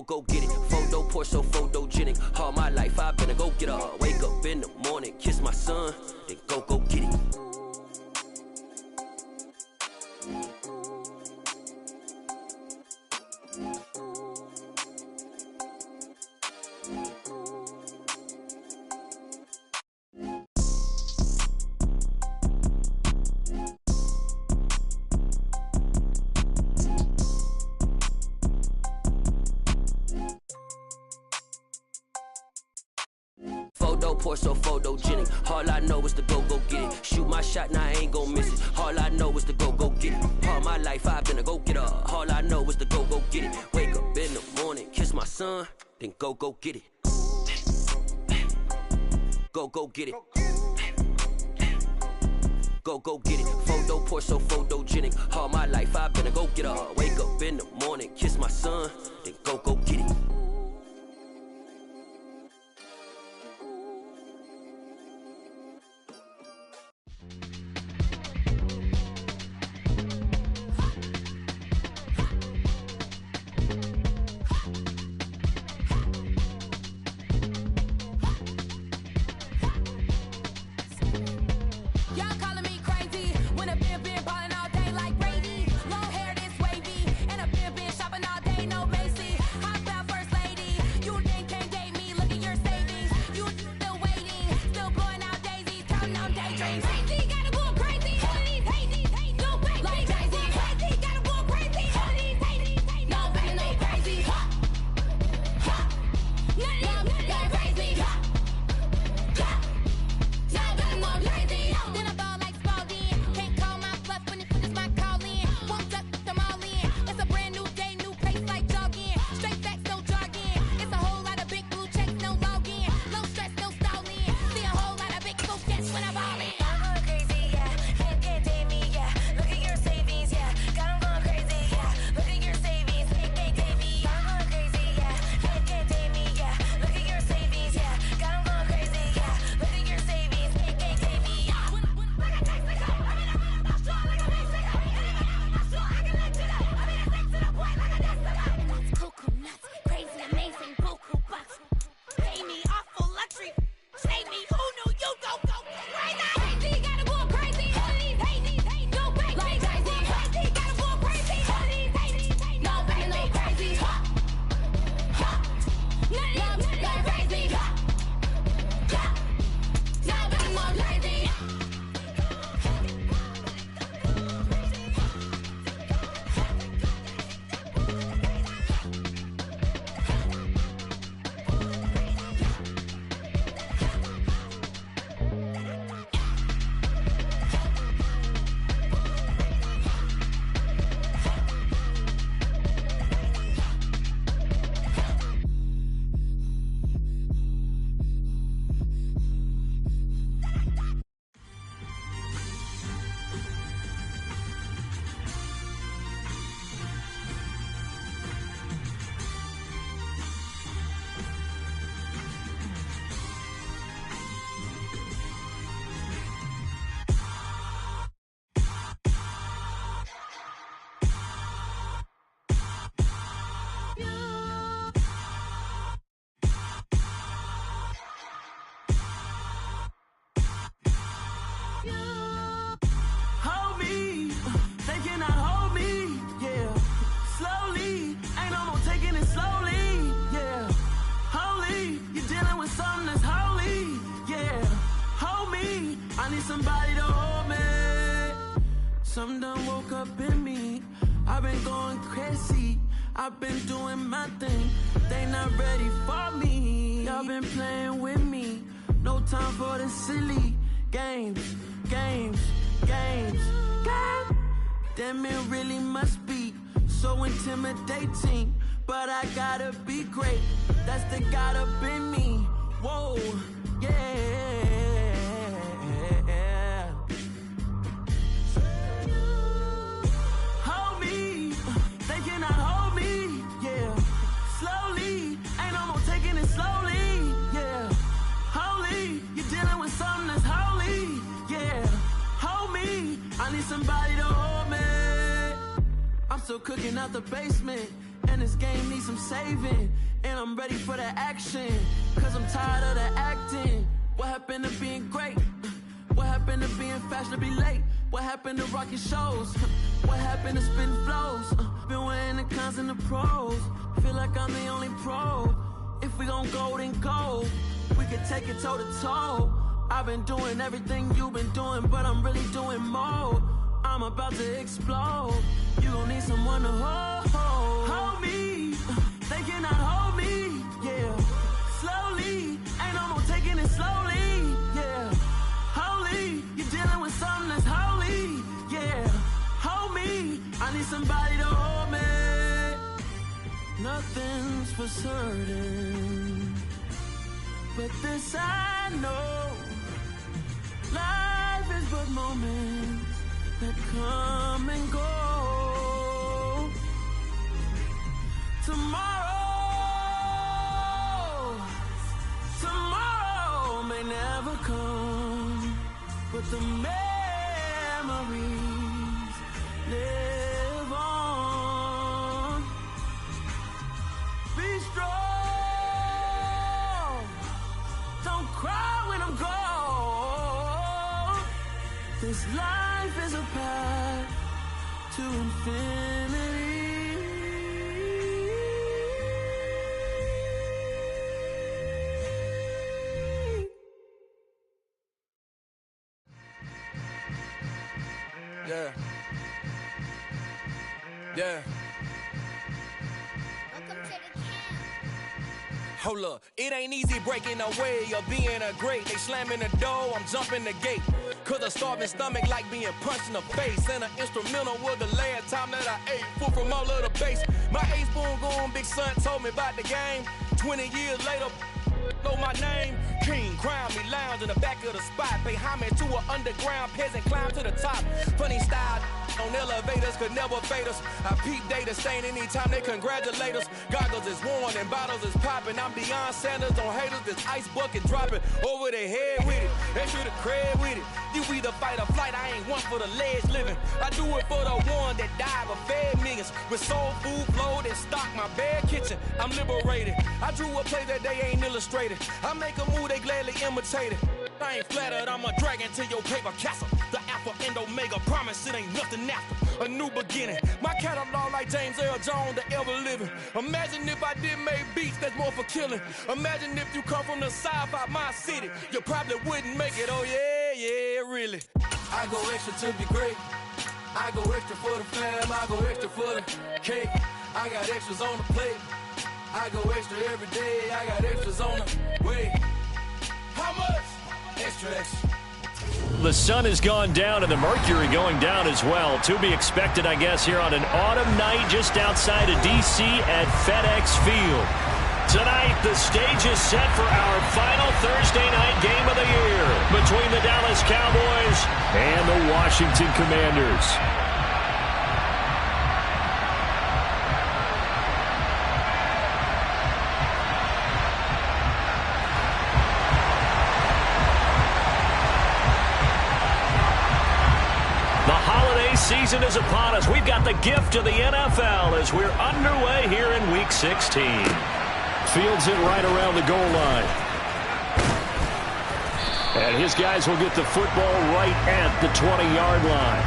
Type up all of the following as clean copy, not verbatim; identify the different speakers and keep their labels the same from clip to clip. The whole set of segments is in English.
Speaker 1: go get it. Photo poor, so photogenic. All my life I've been a go-getter. Wake up in the morning, kiss my son, then go get it. Photo poor, so photogenic. All I know is to go get it. Shoot my shot, now I ain't gon' miss it. All I know is to go get it. All my life I've been a go-getter. All I know is to go get it. Wake up in the morning, kiss my son, then go get it. Go get it. Go get it. Photo poor, so photogenic. All my life I've been a go-getter. Wake up in the morning, kiss my son, then go get it.
Speaker 2: Somebody to hold me. Something done woke up in me. I've been going crazy. I've been doing my thing. They not ready for me. Y'all been playing with me. No time for the silly games. Damn, it really must be so intimidating. But I gotta be great. That's the God up in me. Whoa, yeah. Hold me, they cannot hold me, yeah. Slowly, ain't no more taking it slowly, yeah. Holy, you're dealing with something that's holy, yeah. Hold me, I need somebody to hold me. I'm still cooking out the basement, and this game needs some saving, and I'm ready for the action, cause I'm tired of the acting. What happened to being great? What happened to being fashionably late? What happened to rocking shows? What happened to spitting flows? Been wearing the cons and the pros. Feel like I'm the only pro. If we gon' go, then go. We can take it toe to toe. I've been doing everything you've been doing, but I'm really doing more. I'm about to explode. You gon' need someone to hold me. They cannot hold me, yeah. Slowly, ain't no more taking it slowly, yeah. Holy, you're dealing with something that's holy, yeah. Hold me, I need somebody to hold me. Nothing's for certain, but this I know. Life is but moments that come and go. Tomorrow may never come, but the memories live on. Be strong, don't cry when I'm gone. This life is a path to infinity.
Speaker 3: Yeah. Yeah.
Speaker 4: Welcome to the camp.
Speaker 3: Hold up, it ain't easy breaking away or being a great. They slamming the door, I'm jumping the gate. Cause a starving stomach like being punched in the face. And an instrumental was the last time that I ate. Full from all of the bass. My ace boom going, big son told me about the game. 20 years later, know my name. King, crown me, lounge in the back of the spot. Pay homage to an underground peasant, climb to the top. Funny style on elevators could never fade us. I peep data stain anytime they congratulate us. Goggles is worn and bottles is popping. I'm beyond Sanders on haters, this ice bucket dropping over their head with it. They should have cred with it. You either fight or flight, I ain't one for the ledge living. I do it for the one that died but fed millions. With soul food flowed and stocked my bare kitchen. I'm liberated. I drew a play that they ain't illustrated. I make a move, they gladly imitate it. I ain't flattered, I'm a dragon to your paper castle. The Alpha and Omega, promise it ain't nothing after. A new beginning. My catalog like James Earl Jones, the ever living. Imagine if I did make beats that's more for killing. Imagine if you come from the south out my city. You probably wouldn't make it, oh yeah, yeah, really. I go extra to be great. I go extra for the fam, I go extra for the cake. I got extras on the plate. I go extra every day, I got extras on the way. How much? Extra, extra.
Speaker 5: The sun has gone down and the mercury going down as well. To be expected, I guess, here on an autumn night just outside of D.C. at FedEx Field. Tonight, the stage is set for our final Thursday night game of the year between the Dallas Cowboys and the Washington Commanders. Season is upon us. We've got the gift of the NFL as we're underway here in Week 16. Fields it right around the goal line. And his guys will get the football right at the 20-yard line.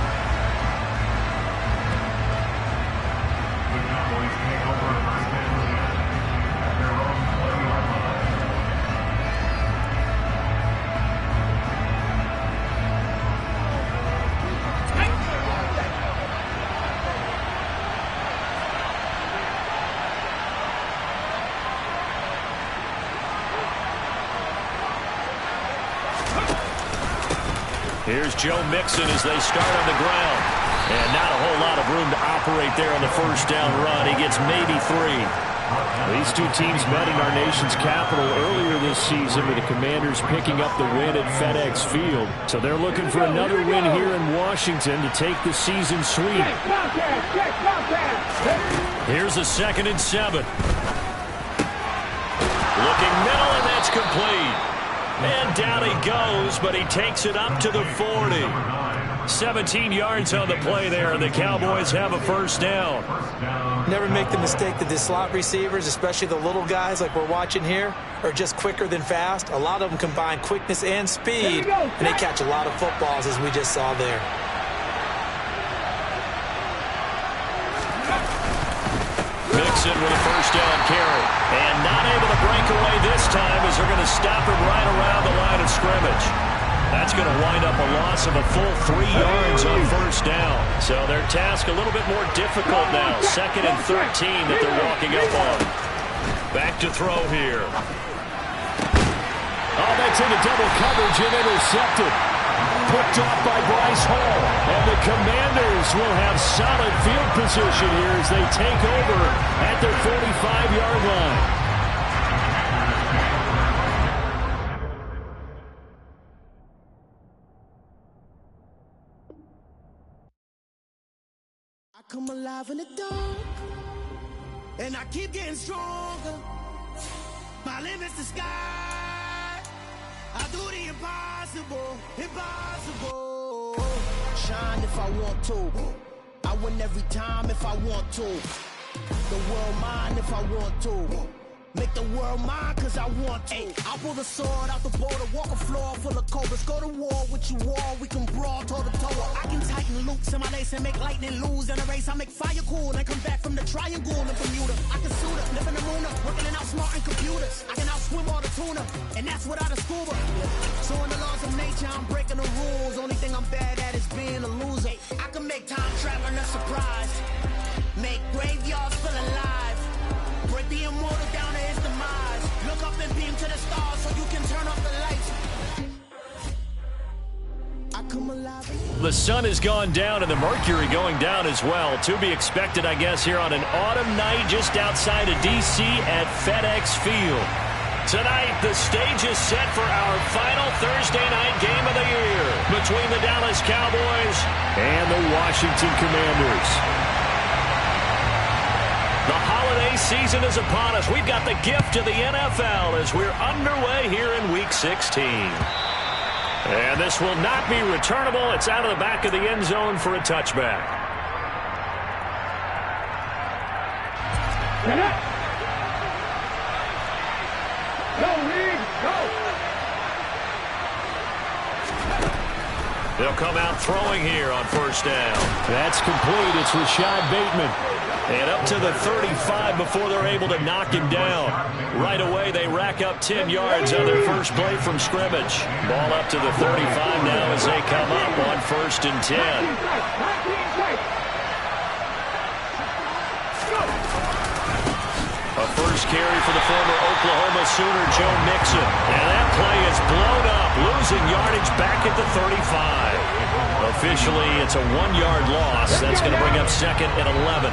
Speaker 5: Here's Joe Mixon as they start on the ground. And not a whole lot of room to operate there on the first down run. He gets maybe 3. These two teams met in our nation's capital earlier this season with the Commanders picking up the win at FedEx Field. So they're looking for another win here in Washington to take the season sweep. Here's a 2nd and 7. Looking middle, and that's complete. And down he goes, but he takes it up to the 40. 17 yards on the play there, and the Cowboys have a first down.
Speaker 6: Never make the mistake that the slot receivers, especially the little guys like we're watching here, are just quicker than fast. A lot of them combine quickness and speed, and they catch a lot of footballs, as we just saw there.
Speaker 5: Mixon with a first down carry. And not able to break away this time as they're going to stop him right around the line of scrimmage. That's going to wind up a loss of a full 3 yards on first down. So their task a little bit more difficult now. 2nd and 13 that they're walking up on. Back to throw here.
Speaker 7: Oh, that's into double coverage and intercepted. Picked off by Bryce Hall. And the Commanders will have solid field position here as they take over at their 45-yard line.
Speaker 2: Come alive in the dark, and I keep getting stronger. My limit's the sky. I do the impossible, impossible. Shine if I want to. I win every time if I want to. The world mine if I want to. Make the world mine cause I want to. I'll pull the sword out the border, walk a floor full of cobras. Go to war with you all, we can brawl toe to toe. I can tighten loops in my lace and make lightning lose. In a race I make fire cool and come back from the triangle in Bermuda. I can suit up, live in the moon up, working and outsmarting computers. I can outswim all the tuna, and that's without a scuba. So in the laws of nature I'm breaking the rules. Only thing I'm bad at is being a loser. I can make time traveling a surprise. Make graveyards feel alive. Break the immortal down to his demise. Look up and beam to the stars so you can turn off the lights. I come alive.
Speaker 5: The sun has gone down and the mercury going down as well. To be expected, I guess, here on an autumn night just outside of D.C. at FedEx Field. Tonight, the stage is set for our final Thursday night game of the year between the Dallas Cowboys and the Washington Commanders. The holiday season is upon us. We've got the gift of the NFL as we're underway here in Week 16. And this will not be returnable. It's out of the back of the end zone for a touchback. They'll come out throwing here on first down.
Speaker 7: That's complete. It's Rashad Bateman.
Speaker 5: And up to the 35 before they're able to knock him down. Right away, they rack up 10 yards on their first play from scrimmage. Ball up to the 35 now as they come up on 1st and 10. A first carry for the former Oklahoma Sooner, Joe Mixon. And that play is blown up, losing yardage back at the 35. Officially, it's a 1-yard loss. That's going to bring up 2nd and 11.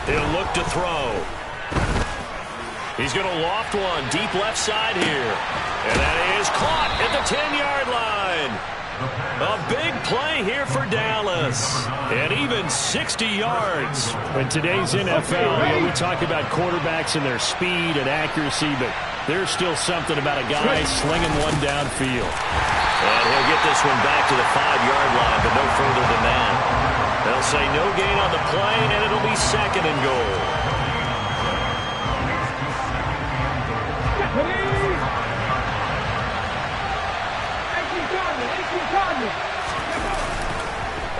Speaker 5: He'll look to throw. He's going to loft one deep left side here. And that is caught at the 10-yard line. A big play here for Dallas. And even 60 yards.
Speaker 7: In today's NFL, we talk about quarterbacks and their speed and accuracy, but there's still something about a guy slinging one downfield.
Speaker 5: And he'll get this one back to the 5-yard line, but no further than that. They'll say no gain on the play, and it'll be 2nd and goal.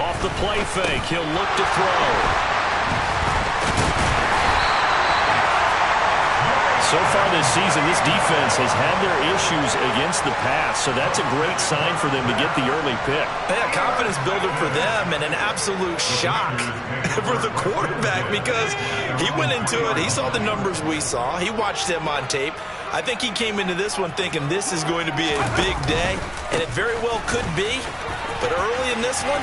Speaker 5: Off the play fake, he'll look to throw. So far this season, this defense has had their issues against the pass, so that's a great sign for them to get the early pick.
Speaker 6: Yeah, confidence builder for them and an absolute shock for the quarterback because he went into it. He saw the numbers we saw. He watched them on tape. I think he came into this one thinking this is going to be a big day, and it very well could be. But early in this one,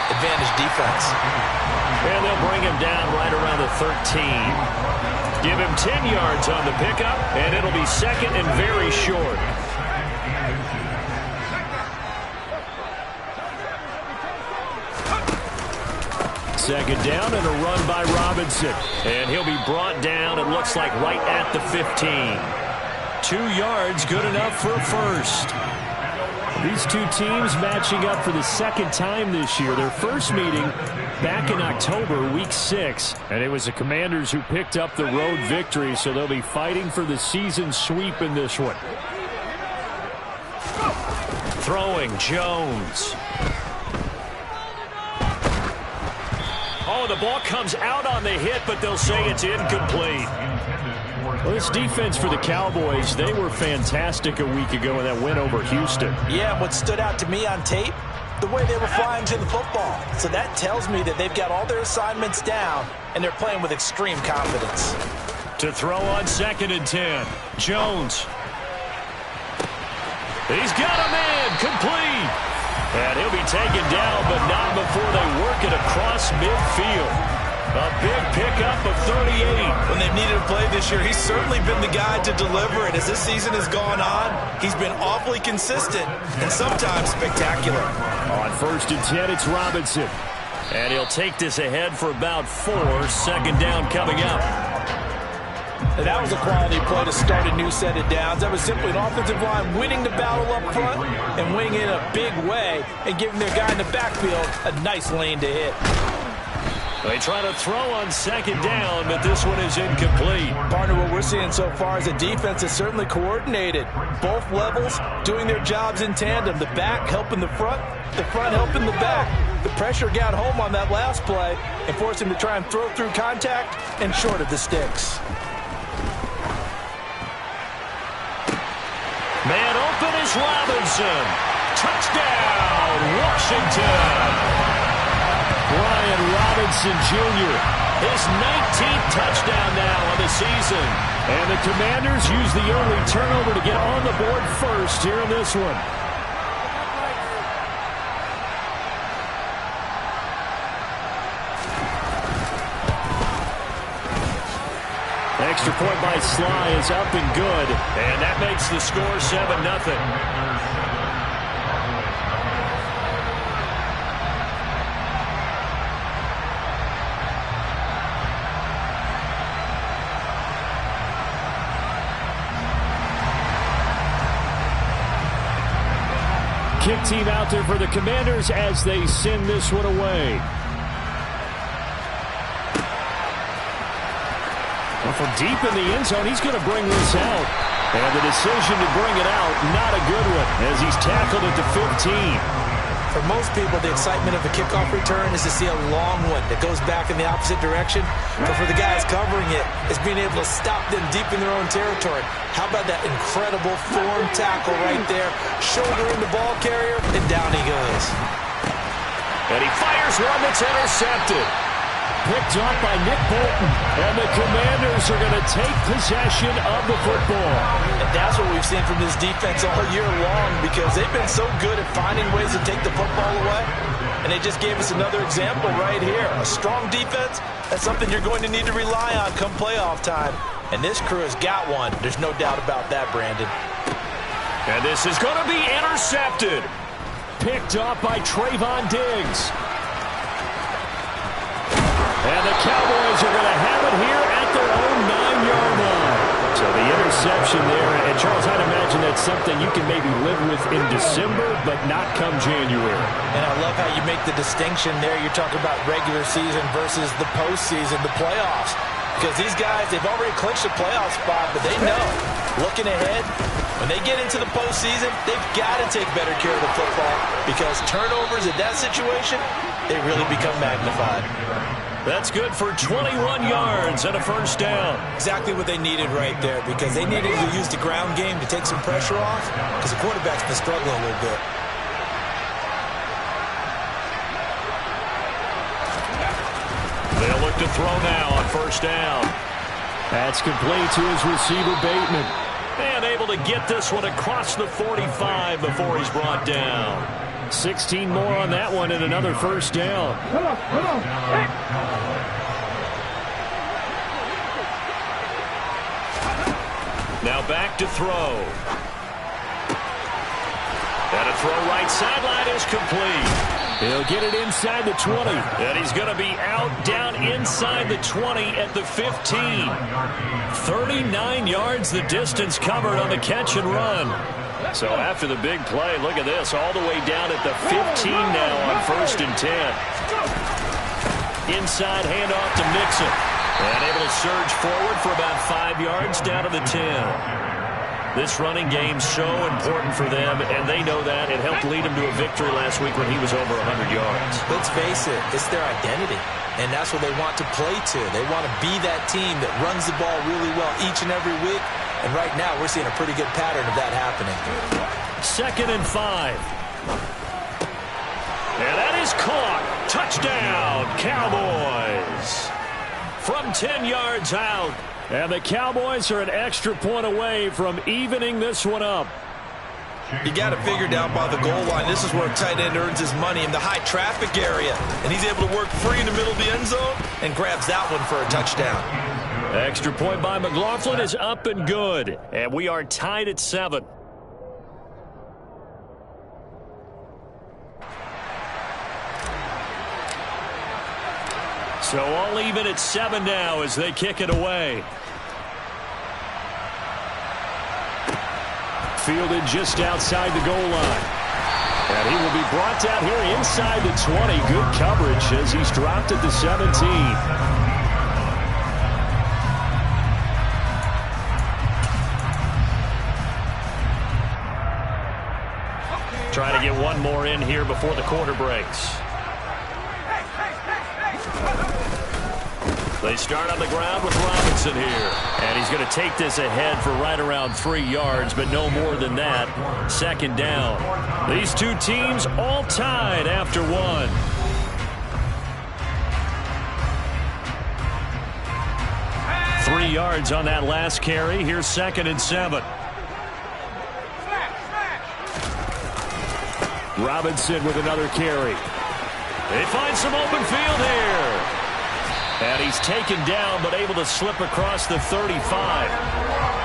Speaker 6: advantage defense.
Speaker 5: And they'll bring him down right around the 13. Give him 10 yards on the pickup, and it'll be 2nd and very short.
Speaker 7: Second down and a run by Robinson.
Speaker 5: And he'll be brought down, it looks like, right at the 15. 2 yards, good enough for a first. These two teams matching up for the second time this year. Their first meeting back in October, week 6. And it was the Commanders who picked up the road victory, so they'll be fighting for the season sweep in this one. Throwing, Jones. Oh, the ball comes out on the hit, but they'll say it's incomplete. Well, this defense for the Cowboys, they were fantastic a week ago in that win over Houston.
Speaker 6: Yeah, and what stood out to me on tape, the way they were flying to the football. So that tells me that they've got all their assignments down, and they're playing with extreme confidence.
Speaker 5: To throw on 2nd and 10, Jones. He's got a man, complete. And he'll be taken down, but not before they work it across midfield. A big pickup of 38.
Speaker 6: When they've needed a play this year, he's certainly been the guy to deliver it. As this season has gone on, he's been awfully consistent and sometimes spectacular.
Speaker 5: On 1st and 10, it's Robinson. And he'll take this ahead for about 4. 2nd down coming up.
Speaker 6: And that was a quality play to start a new set of downs. That was simply an offensive line winning the battle up front and winning it in a big way and giving their guy in the backfield a nice lane to hit.
Speaker 5: They try to throw on 2nd down, but this one is incomplete.
Speaker 6: Partner, what we're seeing so far is a defense that's certainly coordinated. Both levels doing their jobs in tandem. The back helping the front helping the back. The pressure got home on that last play and forced him to try and throw through contact and short of the sticks.
Speaker 5: Man open is Robinson. Touchdown, Washington. Brian Robinson Jr., his 19th touchdown now on the season. And the Commanders use the early turnover to get on the board first here in this one. Extra point by Sly is up and good. And that makes the score 7-0. Kick team out there for the Commanders as they send this one away. Well, from deep in the end zone, he's going to bring this out. And the decision to bring it out, not a good one, as he's tackled at the 15.
Speaker 6: For most people, the excitement of a kickoff return is to see a long one that goes back in the opposite direction. But for the guys covering it, it's being able to stop them deep in their own territory. How about that incredible form tackle right there? Shouldering the ball carrier, and down he goes.
Speaker 5: And he fires one that's intercepted. Picked off by Nick Bolton. And the Commanders are going to take possession of the football.
Speaker 6: And that's what we've seen from this defense all year long, because they've been so good at finding ways to take the football away. And they just gave us another example right here. A strong defense, that's something you're going to need to rely on come playoff time. And this crew has got one. There's no doubt about that, Brandon.
Speaker 5: And this is going to be intercepted. Picked off by Trayvon Diggs. And the Cowboys are going to have it here at their own 9-yard line. So the interception there. And, Charles, I'd imagine that's something you can maybe live with in December, but not come January.
Speaker 6: And I love how you make the distinction there. You're talking about regular season versus the postseason, the playoffs. Because these guys, they've already clinched a playoff spot, but they know, looking ahead, when they get into the postseason, they've got to take better care of the football, because turnovers in that situation, they really become magnified.
Speaker 5: That's good for 21 yards and a first down.
Speaker 6: Exactly what they needed right there, because they needed to use the ground game to take some pressure off, because the quarterback's been struggling a little bit.
Speaker 5: They'll look to throw now on first down. That's complete to his receiver, Bateman. And able to get this one across the 45 before he's brought down. 16 more on that one and another first down. Now back to throw. And a throw right sideline is complete. He'll get it inside the 20. And he's going to be out down inside the 20 at the 15. 39 yards the distance covered on the catch and run. So after the big play, look at this, all the way down at the 15 now on 1st and 10. Inside handoff to Mixon. And able to surge forward for about 5 yards down to the 10. This running game's so important for them, and they know that. It helped lead them to a victory last week when he was over 100 yards.
Speaker 6: Let's face it, it's their identity, and that's what they want to play to. They want to be that team that runs the ball really well each and every week, and right now we're seeing a pretty good pattern of that happening.
Speaker 5: 2nd and 5. And that is caught. Touchdown, Cowboys. From 10 yards out. And the Cowboys are an extra point away from evening this one up.
Speaker 6: You got to figure down by the goal line. This is where a tight end earns his money in the high traffic area. And he's able to work free in the middle of the end zone and grabs that one for a touchdown.
Speaker 5: Extra point by McLaughlin is up and good. And we are tied at 7. So all even at 7 now as they kick it away. Fielded just outside the goal line. And he will be brought down here inside the 20. Good coverage as he's dropped at the 17. Trying to get one more in here before the quarter breaks. They start on the ground with Robinson here. And he's going to take this ahead for right around 3 yards, but no more than that. 2nd down. These two teams all tied after 1. Three yards on that last carry. Here's 2nd and 7. Robinson with another carry. They find some open field here. And he's taken down, but able to slip across the 35.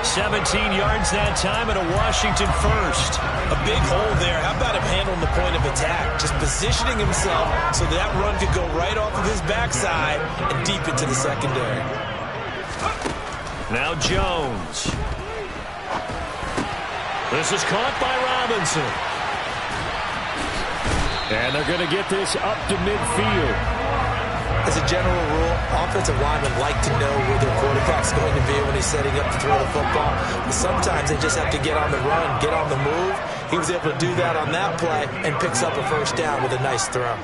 Speaker 5: 17 yards that time and a Washington first.
Speaker 6: A big hole there. How about him handling the point of attack? Just positioning himself so that run could go right off of his backside and deep into the secondary.
Speaker 5: Now Jones. This is caught by Robinson. And they're going to get this up to midfield.
Speaker 6: As a general rule, offensive linemen like to know where their quarterback's going to be when he's setting up to throw the football. But sometimes they just have to get on the run, get on the move. He was able to do that on that play and picks up a first down with a nice throw.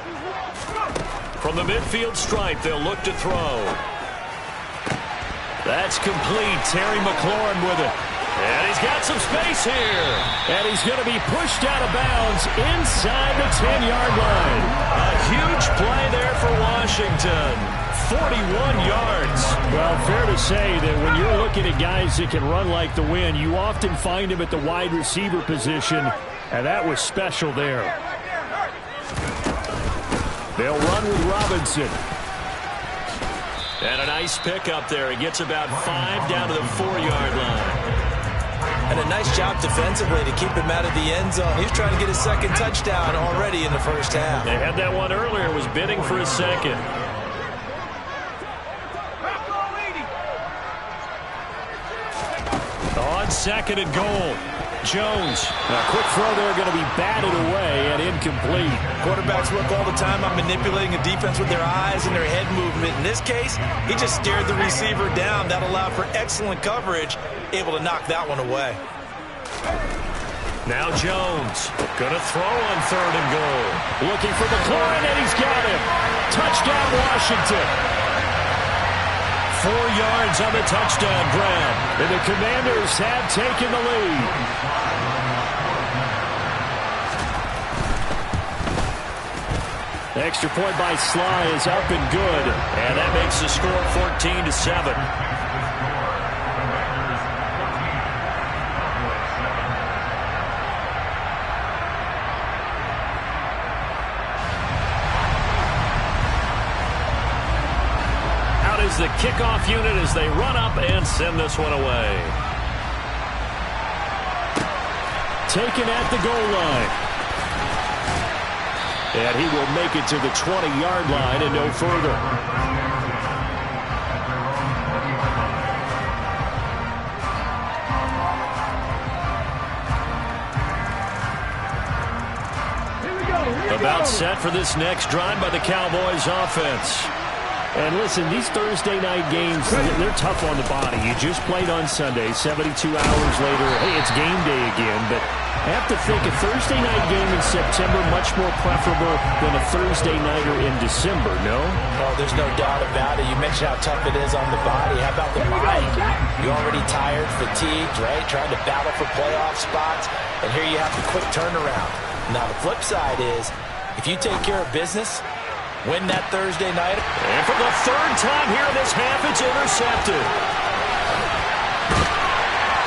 Speaker 5: From the midfield stripe, they'll look to throw. That's complete. Terry McLaurin with it. And he's got some space here. And he's going to be pushed out of bounds inside the 10-yard line. A huge play there for Washington. 41 yards. Well, fair to say that when you're looking at guys that can run like the wind, you often find them at the wide receiver position, and that was special there. They'll run with Robinson. And a nice pickup there. He gets about 5 down to the 4-yard line.
Speaker 6: And a nice job defensively to keep him out of the end zone. He's trying to get his 2nd touchdown already in the first half.
Speaker 5: They had that one earlier, was bidding for his 2nd. On 2nd and goal. Jones. A quick throw there going to be batted away and incomplete.
Speaker 6: Quarterbacks work all the time on manipulating a defense with their eyes and their head movement. In this case, he just stared the receiver down. That allowed for excellent coverage, able to knock that one away.
Speaker 5: Now Jones going to throw on 3rd and goal. Looking for McLaurin, and he's got him. Touchdown, Washington. 4 yards on the touchdown grab. And the Commanders have taken the lead. Extra point by Sly is up and good. And that makes the score 14-7. The kickoff unit as they run up and send this one away. Taken at the goal line. And he will make it to the 20-yard line and no further. About set for this next drive by the Cowboys offense.
Speaker 7: And listen, these Thursday night games, they're tough on the body. You just played on Sunday, 72 hours later, hey, it's game day again. But I have to think a Thursday night game in September much more preferable than a Thursday nighter in December, no?
Speaker 6: Oh, there's no doubt about it. You mentioned how tough it is on the body. How about the mind? You're already tired, fatigued, right? Trying to battle for playoff spots. And here you have the quick turnaround. Now, the flip side is, if you take care of business, win that Thursday night.
Speaker 5: And for the third time here in this half, it's intercepted.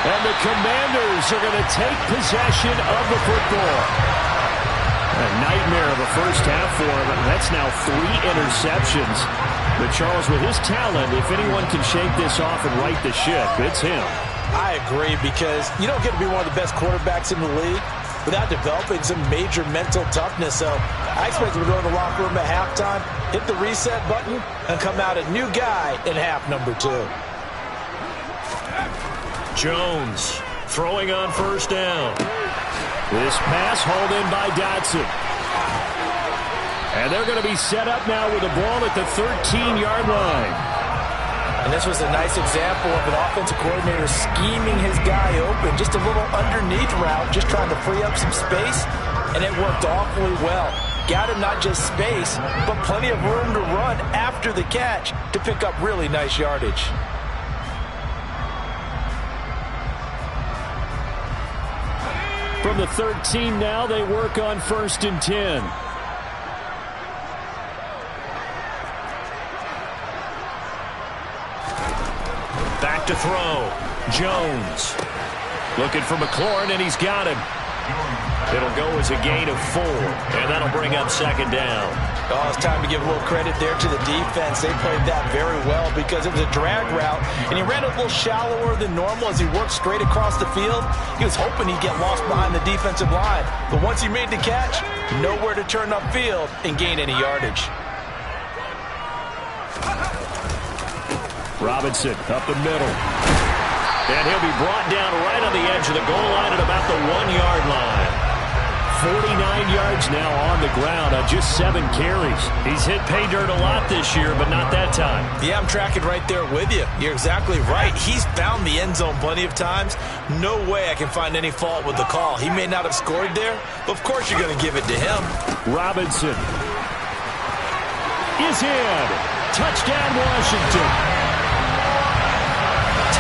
Speaker 7: And the Commanders are going to take possession of the football. A nightmare of a first half for him. That's now 3 interceptions. But Charles, with his talent, if anyone can shake this off and right the ship, it's him.
Speaker 6: I agree, because you don't get to be one of the best quarterbacks in the league without developing some major mental toughness. So I expect him to go in the locker room at halftime, hit the reset button, and come out a new guy in half number 2.
Speaker 5: Jones throwing on first down. This pass hauled in by Dotson. And they're going to be set up now with the ball at the 13-yard line.
Speaker 6: And this was a nice example of an offensive coordinator scheming his guy open. Just a little underneath route, just trying to free up some space, and it worked awfully well. Got him not just space, but plenty of room to run after the catch to pick up really nice yardage.
Speaker 7: From the 13 now, they work on 1st and 10.
Speaker 5: Back to throw. Jones. Looking for McLaurin, and he's got him. It'll go as a gain of 4, and that'll bring up 2nd down.
Speaker 6: Oh, it's time to give a little credit there to the defense. They played that very well because it was a drag route, and he ran a little shallower than normal as he worked straight across the field. He was hoping he'd get lost behind the defensive line, but once he made the catch, nowhere to turn upfield and gain any yardage.
Speaker 7: Robinson up the middle.
Speaker 5: And he'll be brought down right on the edge of the goal line at about the 1-yard line.
Speaker 7: 49 yards now on the ground on just 7 carries.
Speaker 5: He's hit pay dirt a lot this year, but not that time.
Speaker 6: Yeah, I'm tracking right there with you. You're exactly right. He's found the end zone plenty of times. No way I can find any fault with the call. He may not have scored there, but of course you're going to give it to him.
Speaker 7: Robinson is in. Touchdown, Washington.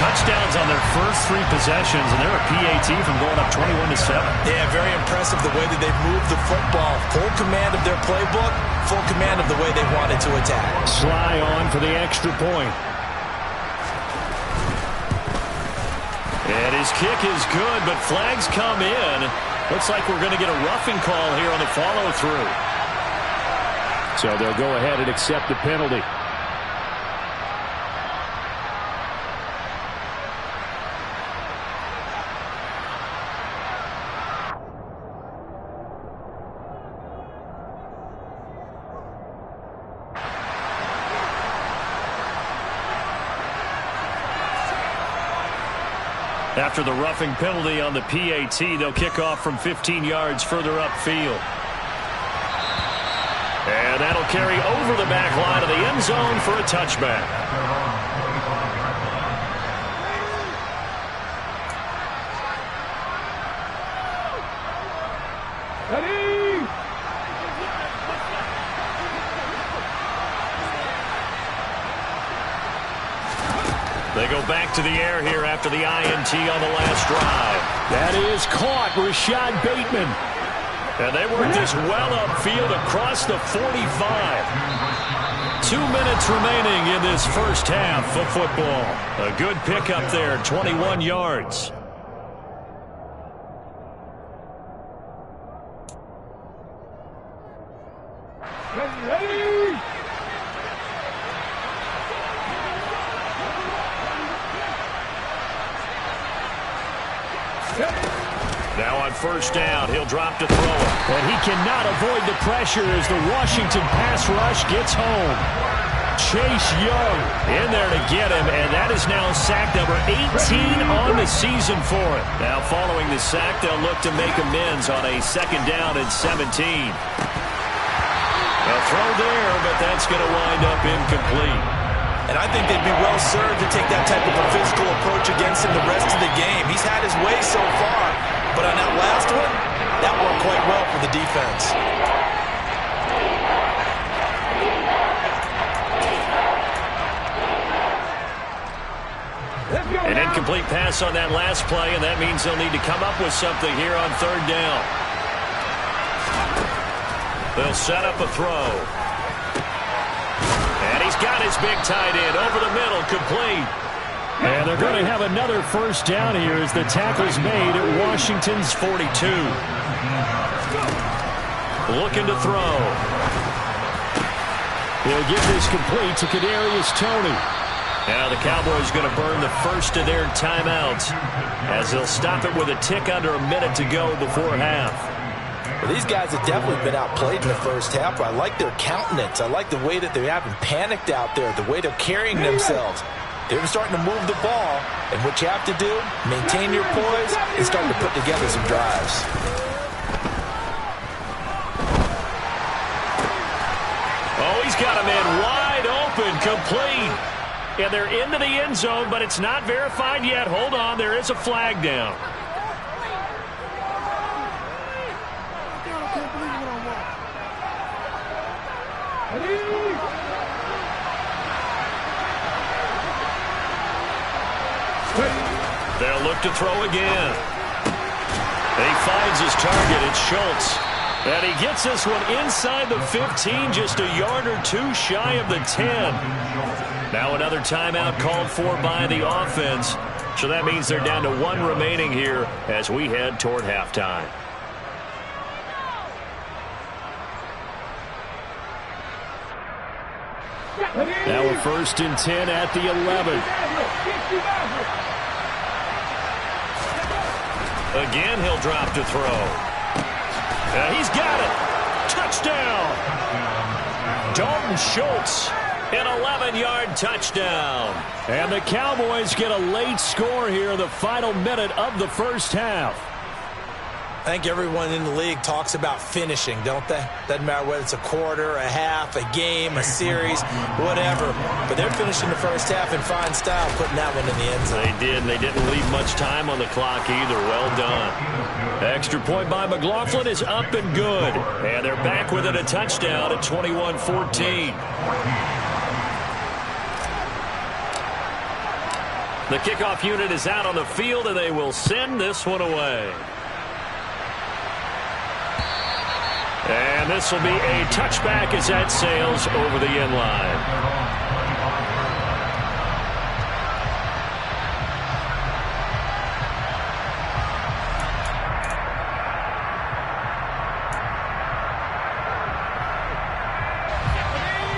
Speaker 5: Touchdowns on their first 3 possessions, and they're a PAT from going up 21-7.
Speaker 6: Yeah, very impressive the way that they've moved the football. Full command of their playbook, full command of the way they wanted to attack.
Speaker 7: Sly on for the extra point.
Speaker 5: And his kick is good, but flags come in. Looks like we're going to get a roughing call here on the follow-through.
Speaker 7: So they'll go ahead and accept the penalty.
Speaker 5: After the roughing penalty on the PAT, they'll kick off from 15 yards further upfield. And that'll carry over the back line of the end zone for a touchback. They go back to the air here after the INT on the last drive.
Speaker 7: That is caught, Rashad Bateman.
Speaker 5: And they work this well upfield across the 45. 2 minutes remaining in this first half of football. A good pickup there, 21 yards. Now on first down, he'll drop to throw it.
Speaker 7: But he cannot avoid the pressure as the Washington pass rush gets home. Chase Young
Speaker 5: in there to get him, and that is now sack number 18 on the season for it. Now following the sack, they'll look to make amends on a 2nd down and 17. throw there, but that's going to wind up incomplete.
Speaker 6: And I think they'd be well served to take that type of a physical approach against him the rest of the game. He's had his way so far, but on that last one, that worked quite well for the defense.
Speaker 5: An incomplete pass on that last play, and that means they'll need to come up with something here on third down. They'll set up a throw. And he's got his big tight end over the middle, complete.
Speaker 7: And they're going to have another first down here as the tackle's made at Washington's 42.
Speaker 5: Looking to throw.
Speaker 7: They'll give this complete to Kadarius Toney.
Speaker 5: Now the Cowboys going to burn the first of their timeouts as they'll stop it with a tick under a minute to go before half.
Speaker 6: Well, these guys have definitely been outplayed in the first half, but I like their countenance. I like the way that they haven't panicked out there, the way they're carrying themselves. They're starting to move the ball, and what you have to do, maintain your poise and start to put together some drives.
Speaker 5: Oh, he's got a man wide open, complete. And they're into the end zone, but it's not verified yet. Hold on, there is a flag down. They'll look to throw again. He finds his target. It's Schultz. And he gets this one inside the 15, just a yard or two shy of the 10. Now another timeout called for by the offense. So that means they're down to one remaining here as we head toward halftime.
Speaker 7: Now a 1st and 10 at the 11.
Speaker 5: Again, he'll drop to throw. He's got it. Touchdown. Dalton Schultz. An 11-yard touchdown.
Speaker 7: And the Cowboys get a late score here in the final minute of the first half.
Speaker 6: I think everyone in the league talks about finishing, don't they? Doesn't matter whether it's a quarter, a half, a game, a series, whatever. But they're finishing the first half in fine style, putting that one in the end zone.
Speaker 5: They did, and they didn't leave much time on the clock either. Well done. Extra point by McLaughlin is up and good. And they're back within a touchdown at 21-14. The kickoff unit is out on the field, and they will send this one away. And this will be a touchback as that sails over the end line.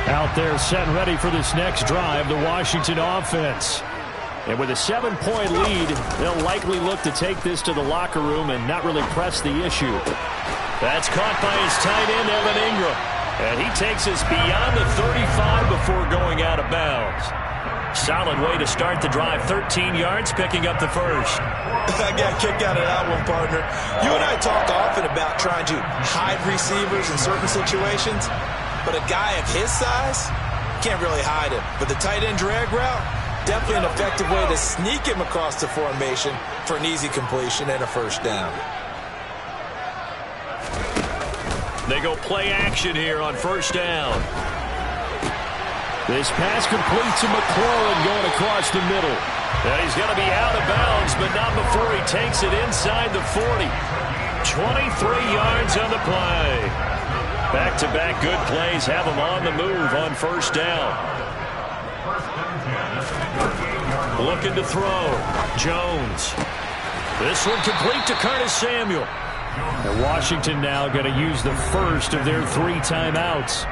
Speaker 7: Out there set and ready for this next drive, the Washington offense. And with a 7-point lead, they'll likely look to take this to the locker room and not really press the issue. That's caught by his tight end, Evan Ingram. And he takes us beyond the 35 before going out of bounds. Solid way to start the drive. 13 yards, picking up the first.
Speaker 6: I got a kick out of that one, partner. You and I talk often about trying to hide receivers in certain situations. But a guy of his size, can't really hide him. But the tight end drag route, definitely an effective way to sneak him across the formation for an easy completion and a first down.
Speaker 5: They go play action here on first down.
Speaker 7: This pass complete to McLaurin going across the middle.
Speaker 5: And he's going to be out of bounds, but not before he takes it inside the 40. 23 yards on the play. Back-to-back good plays have him on the move on first down. Looking to throw. Jones. This one complete to Curtis Samuel.
Speaker 7: And Washington now going to use the first of their 3 timeouts,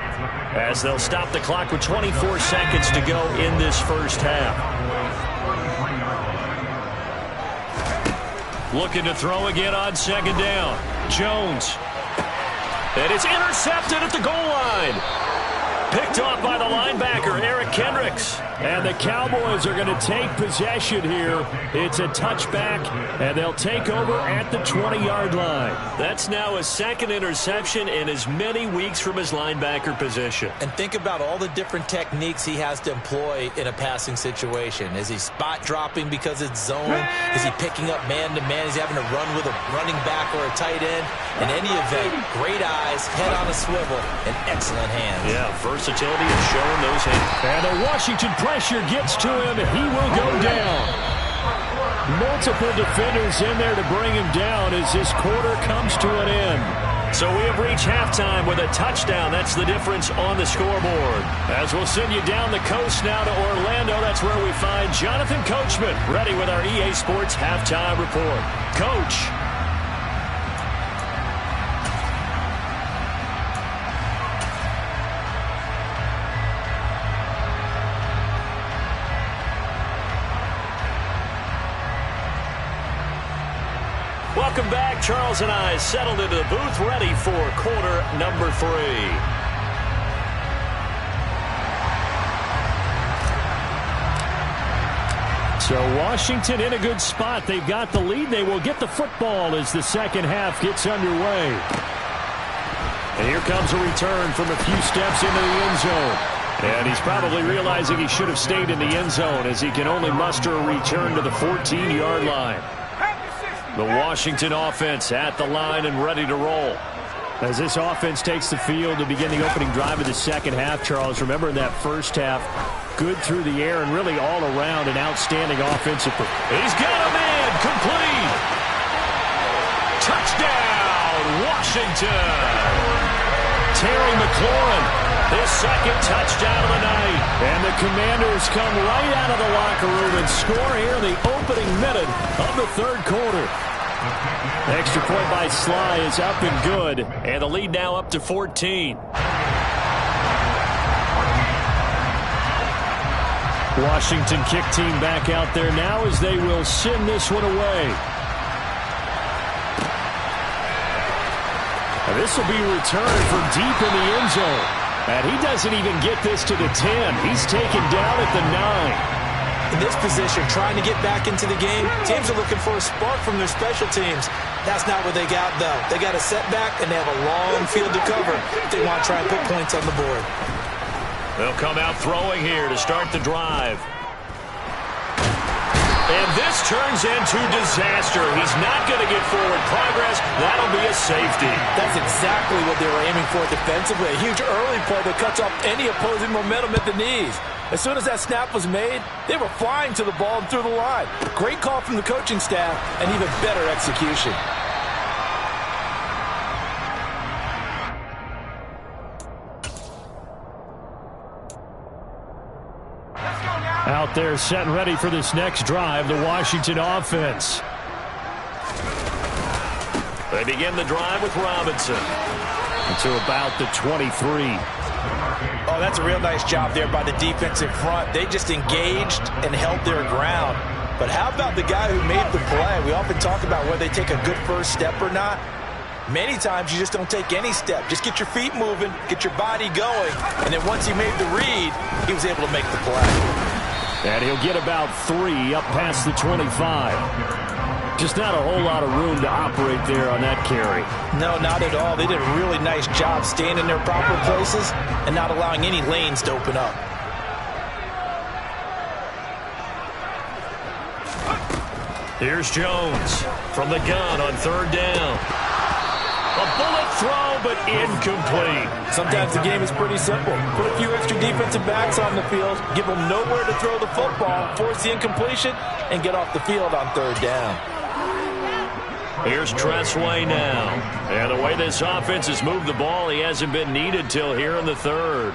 Speaker 5: as they'll stop the clock with 24 seconds to go in this first half. Looking to throw again on second down. Jones. And it's intercepted at the goal line. Picked off by the linebacker, Eric Kendricks. And the Cowboys are going to take possession here. It's a touchback, and they'll take over at the 20-yard line. That's now his second interception in as many weeks from his linebacker position.
Speaker 6: And think about all the different techniques he has to employ in a passing situation. Is he spot dropping because it's zone? Is he picking up man-to-man? Is he having to run with a running back or a tight end? In any event, great eyes, head on a swivel, and excellent hands.
Speaker 5: Yeah, versatility is showing those hands. And the Washington pressure gets to him, and he will go down. Multiple defenders in there to bring him down as this quarter comes to an end. So we have reached halftime with a touchdown. That's the difference on the scoreboard. As we'll send you down the coast now to Orlando, that's where we find Jonathan Coachman ready with our EA Sports halftime report. Coach. Welcome back. Charles and I settled into the booth, ready for quarter number 3. So Washington in a good spot. They've got the lead. They will get the football as the second half gets underway. And here comes a return from a few steps into the end zone. And he's probably realizing he should have stayed in the end zone as he can only muster a return to the 14-yard line. The Washington offense at the line and ready to roll. As this offense takes the field to begin the opening drive of the second half, Charles, remember in that first half, good through the air and really all around an outstanding offensive performance. He's got a man complete. Touchdown, Washington. Terry McLaurin, his second touchdown of the night. And the Commanders come right out of the locker room and score here in the opening minute of the third quarter. Extra point by Sly is up and good. And the lead now up to 14. Washington kick team back out there now as they will send this one away. And this will be returned from deep in the end zone. And he doesn't even get this to the 10. He's taken down at the 9.
Speaker 6: In this position, trying to get back into the game, teams are looking for a spark from their special teams. That's not what they got, though. They got a setback, and they have a long field to cover if they want to try and put points on the board.
Speaker 5: They'll come out throwing here to start the drive. And this turns into disaster. He's not going to get forward progress. That'll be a safety.
Speaker 6: That's exactly what they were aiming for defensively. A huge early play that cuts off any opposing momentum at the knees. As soon as that snap was made, they were flying to the ball and through the line. Great call from the coaching staff and even better execution.
Speaker 5: Out there set and ready for this next drive, the Washington offense. They begin the drive with Robinson. To about the 23.
Speaker 6: Oh, that's a real nice job there by the defense in front. They just engaged and held their ground. But how about the guy who made the play? We often talk about whether they take a good first step or not. Many times you just don't take any step. Just get your feet moving, get your body going, and then once he made the read, he was able to make the play.
Speaker 5: And he'll get about 3 up past the 25. Just not a whole lot of room to operate there on that carry.
Speaker 6: No, not at all. They did a really nice job staying in their proper places and not allowing any lanes to open up.
Speaker 5: Here's Jones from the gun on third down. A bullet throw, but incomplete.
Speaker 6: Sometimes the game is pretty simple. Put a few extra defensive backs on the field, give them nowhere to throw the football, force the incompletion, and get off the field on third down.
Speaker 5: Here's Tressway now. And the way this offense has moved the ball, he hasn't been needed till here in the third.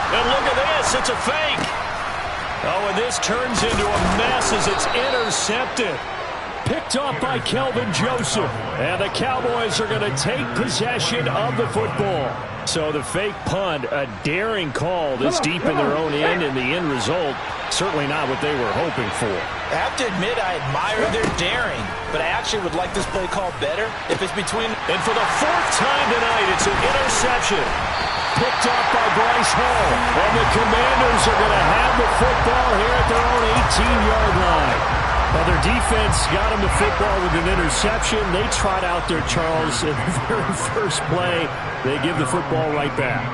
Speaker 5: And look at this, it's a fake. Oh, and this turns into a mess as it's intercepted. Picked off by Kelvin Joseph. And the Cowboys are going to take possession of the football. So the fake punt, a daring call this deep in their own end, and the end result, certainly not what they were hoping for.
Speaker 6: I have to admit, I admire their daring, but I actually would like this play called better if it's between...
Speaker 5: And for the fourth time tonight, it's an interception. Picked off by Bryce Hall. And the Commanders are going to have the football here at their own 18-yard line. Well, their defense got them the football with an interception. They trot out there, Charles, in the very first play. They give the football right back.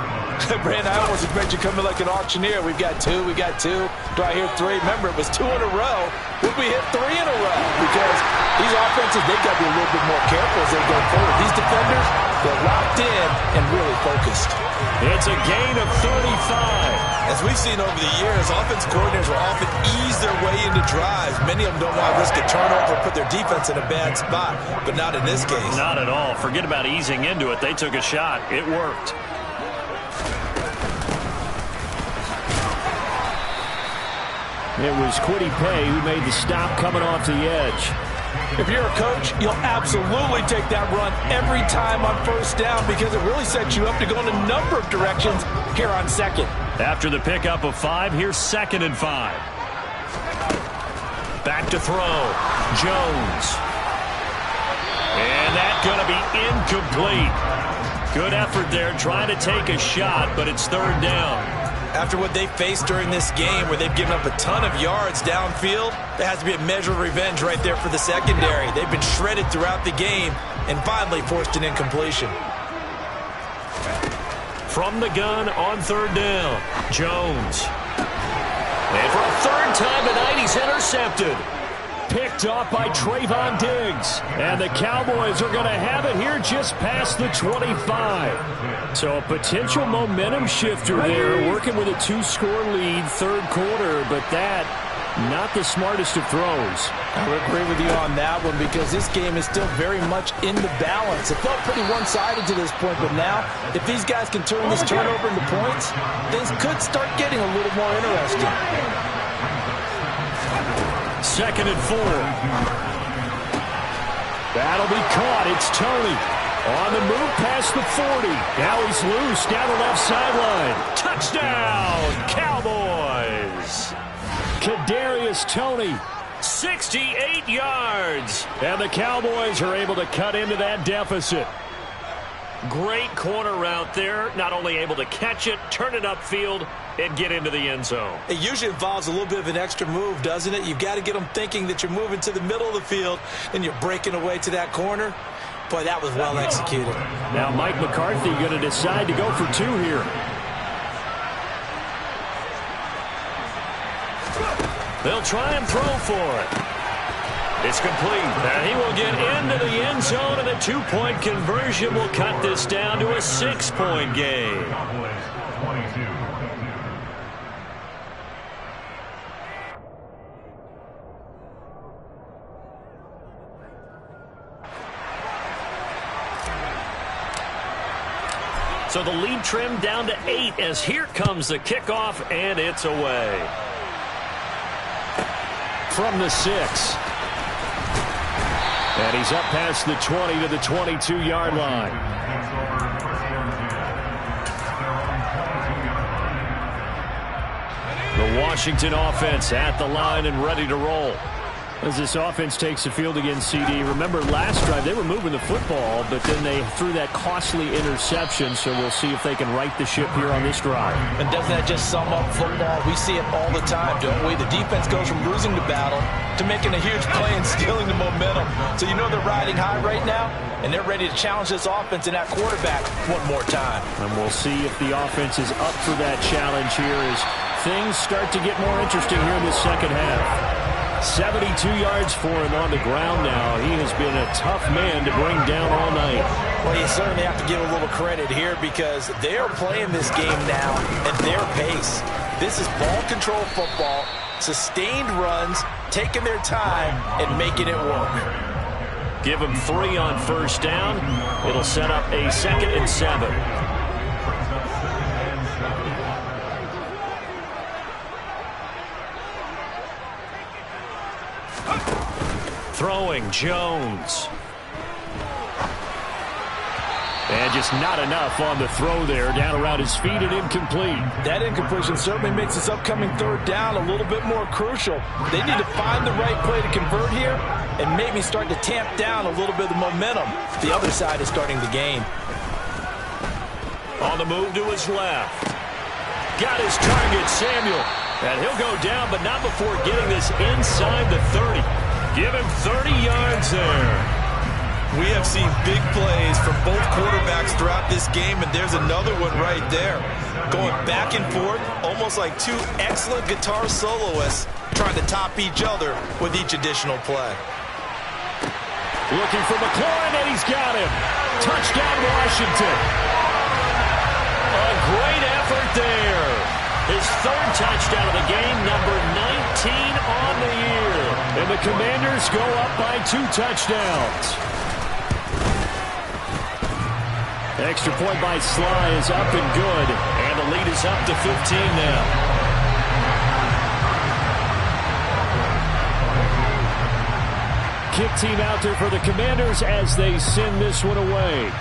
Speaker 6: Brand, I almost expect you coming like an auctioneer. We've got two. Do I hear three? Remember, it was 2 in a row. Would we hit 3 in a row? Because these offenses, they've got to be a little bit more careful as they go forward. These defenders, they're locked in and really focused.
Speaker 5: It's a gain of 35.
Speaker 6: As we've seen over the years, offense coordinators will often ease their way into drives. Many of them don't want to risk a turnover or put their defense in a bad spot, but not in this case.
Speaker 5: Not at all. Forget about easing into it. They took a shot. It worked. It was Kwity Paye who made the stop coming off the edge.
Speaker 6: If you're a coach, you'll absolutely take that run every time on first down because it really sets you up to go in a number of directions here on second.
Speaker 5: After the pickup of 5, here's 2nd and 5. Back to throw. Jones. And that's going to be incomplete. Good effort there trying to take a shot, but it's 3rd down.
Speaker 6: After what they faced during this game where they've given up a ton of yards downfield, there has to be a measure of revenge right there for the secondary. They've been shredded throughout the game and finally forced an incompletion.
Speaker 5: From the gun on 3rd down, Jones. And for a 3rd time tonight, he's intercepted. Picked off by Trayvon Diggs. And the Cowboys are going to have it here just past the 25. So a potential momentum shifter there, working with a 2-score lead, 3rd quarter, but that, not the smartest of throws.
Speaker 6: I would agree with you on that one because this game is still very much in the balance. It felt pretty one-sided to this point, but now, if these guys can turn this turnover into points, things could start getting a little more interesting.
Speaker 5: 2nd and 4. That'll be caught. It's Tony. On the move past the 40. Now he's loose down the left sideline. Touchdown, Cowboys. Kadarius Toney, 68 yards. And the Cowboys are able to cut into that deficit. Great corner route there. Not only able to catch it, turn it upfield, and get into the end zone.
Speaker 6: It usually involves a little bit of an extra move, doesn't it? You've got to get them thinking that you're moving to the middle of the field and you're breaking away to that corner. Boy, that was well executed.
Speaker 5: Now Mike McCarthy going to decide to go for 2 here. They'll try and throw for it. It's complete. And he will get into the end zone, and a 2-point conversion will cut this down to a 6-point game. So the lead trimmed down to 8 as here comes the kickoff, and it's away. From the 6. And he's up past the 20 to the 22-yard line. The Washington offense at the line and ready to roll. As this offense takes the field against CD. Remember last drive they were moving the football, but then they threw that costly interception, so we'll see if they can right the ship here on this drive.
Speaker 6: And doesn't that just sum up football? We see it all the time, don't we? The defense goes from losing the battle to making a huge play and stealing the momentum. So you know they're riding high right now, and they're ready to challenge this offense and that quarterback one more time.
Speaker 5: And we'll see if the offense is up for that challenge here as things start to get more interesting here in the second half. 72 yards for him on the ground now. He has been a tough man to bring down all night.
Speaker 6: Well, you certainly have to give a little credit here because they are playing this game now at their pace. This is ball control football, sustained runs, taking their time and making it work.
Speaker 5: Give him 3 on first down. It'll set up a 2nd and 7. Throwing Jones.
Speaker 7: And just not enough on the throw there. Down around his feet and incomplete.
Speaker 6: That incompletion certainly makes this upcoming third down a little bit more crucial. They need to find the right play to convert here and maybe start to tamp down a little bit of the momentum the other side is starting to gain.
Speaker 5: On the move to his left. Got his target, Samuel. And he'll go down, but not before getting this inside the 30. Give him 30 yards there.
Speaker 6: We have seen big plays from both quarterbacks throughout this game, and there's another one right there. Going back and forth, almost like two excellent guitar soloists trying to top each other with each additional play.
Speaker 7: Looking for McLaurin, and he's got him. Touchdown, Washington.
Speaker 5: A great effort there. His third touchdown of the game, number 19 on the year.
Speaker 7: And the Commanders go up by 2 touchdowns. Extra point by Sly is up and good.
Speaker 5: And the lead is up to 15 now.
Speaker 7: Kick team out there for the Commanders as they send this one away.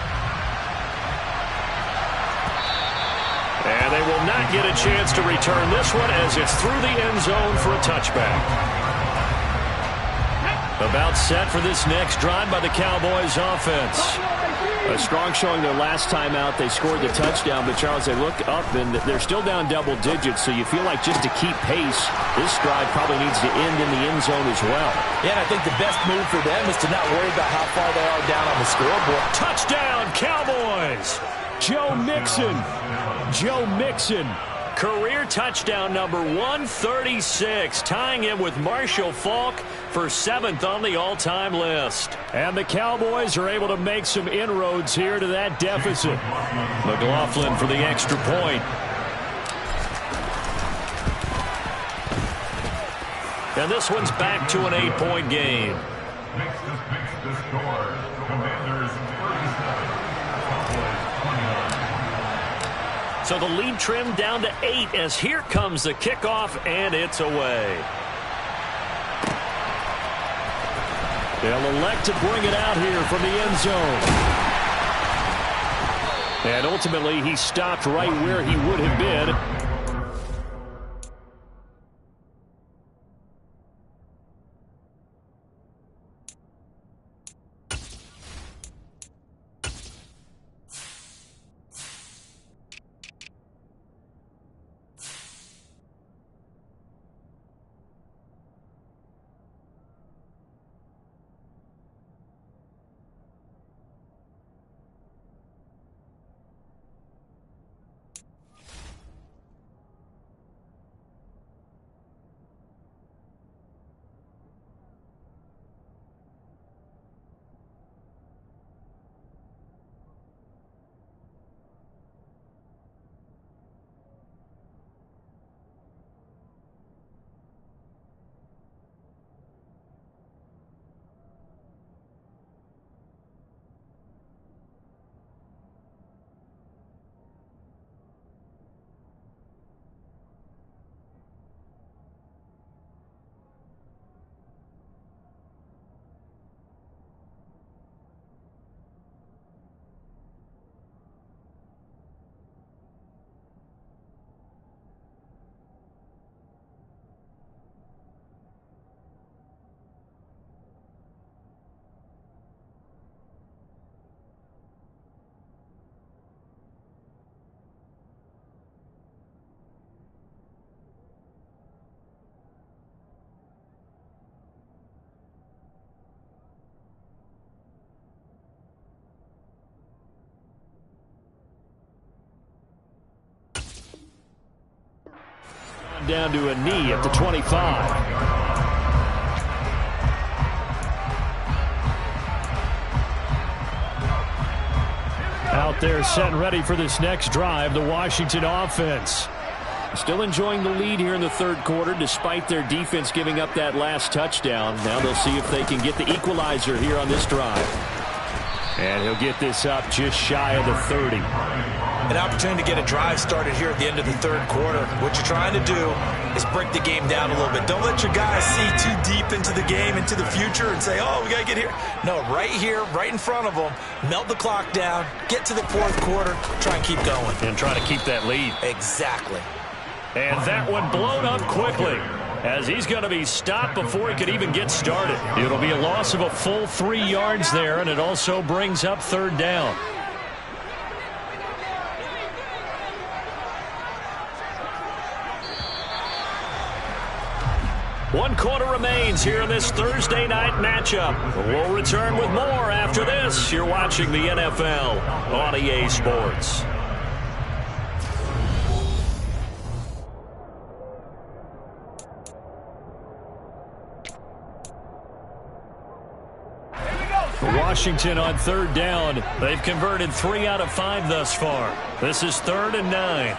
Speaker 5: And they will not get a chance to return this one as it's through the end zone for a touchback. About set for this next drive by the Cowboys offense.
Speaker 7: A strong showing their last time out. They scored the touchdown, but Charles, they look up and they're still down double digits, so you feel like just to keep pace, this drive probably needs to end in the end zone as well.
Speaker 6: Yeah, and I think the best move for them is to not worry about how far they are down on the scoreboard.
Speaker 5: Touchdown, Cowboys!
Speaker 7: Joe Mixon. Joe Mixon.
Speaker 5: Career touchdown number 136, tying him with Marshall Faulk for 7th on the all-time list.
Speaker 7: And the Cowboys are able to make some inroads here to that deficit.
Speaker 5: McLaughlin for the extra point. And this one's back to an 8-point game.
Speaker 8: Makes the score. Commanders 37.
Speaker 5: So the lead trimmed down to 8 as here comes the kickoff, and it's away.
Speaker 7: They'll elect to bring it out here from the end zone. And ultimately, he stopped right where he would have been. Down to a knee at the 25. Out there set and ready for this next drive, the Washington offense. Still enjoying the lead here in the third quarter despite their defense giving up that last touchdown. Now they'll see if they can get the equalizer here on this drive. And he'll get this up just shy of the 30.
Speaker 6: An opportunity to get a drive started here at the end of the third quarter. What you're trying to do is break the game down a little bit. Don't let your guys see too deep into the game, into the future, and say, oh, we got to get here. No, right here, right in front of them, melt the clock down, get to the fourth quarter, try and keep going.
Speaker 5: And try to keep that lead.
Speaker 6: Exactly.
Speaker 5: And that one blown up quickly, as he's going to be stopped before he could even get started. It'll be a loss of a full 3 yards there, and it also brings up third down. One quarter remains here in this Thursday night matchup. We'll return with more after this. You're watching the NFL on EA Sports. Washington on third down. They've converted 3 out of 5 thus far. This is 3rd and 9.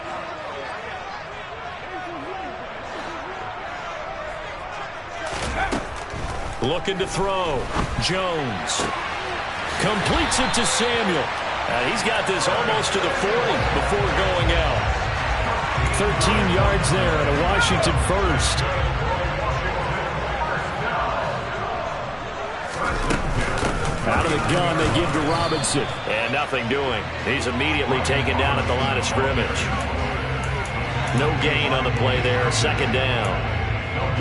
Speaker 5: Looking to throw. Jones completes it to Samuel. He's got this almost to the 40 before going out. 13 yards there and a Washington first. Out of the gun, they give to Robinson. And nothing doing. He's immediately taken down at the line of scrimmage. No gain on the play there. 2nd down.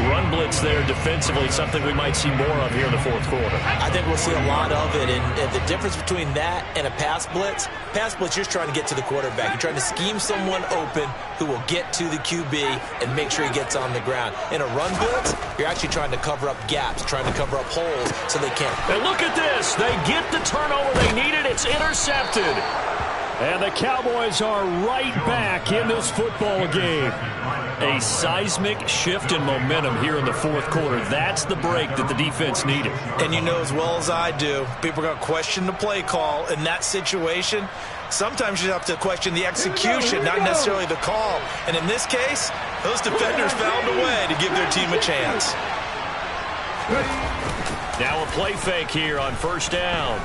Speaker 5: Run blitz there defensively, something we might see more of here in the fourth quarter.
Speaker 6: I think we'll see a lot of it, and the difference between that and a pass blitz, you're just trying to get to the quarterback. You're trying to scheme someone open who will get to the QB and make sure he gets on the ground. In a run blitz, you're actually trying to cover up gaps, trying to cover up holes so they can't.
Speaker 5: And look at this. They get the turnover they needed. It's intercepted. And the Cowboys are right back in this football game. A seismic shift in momentum here in the fourth quarter. That's the break that the defense needed.
Speaker 6: And you know as well as I do, people are going to question the play call in that situation. Sometimes you have to question the execution, not necessarily the call. And in this case, those defenders found a way to give their team a chance.
Speaker 5: Now a play fake here on 1st down.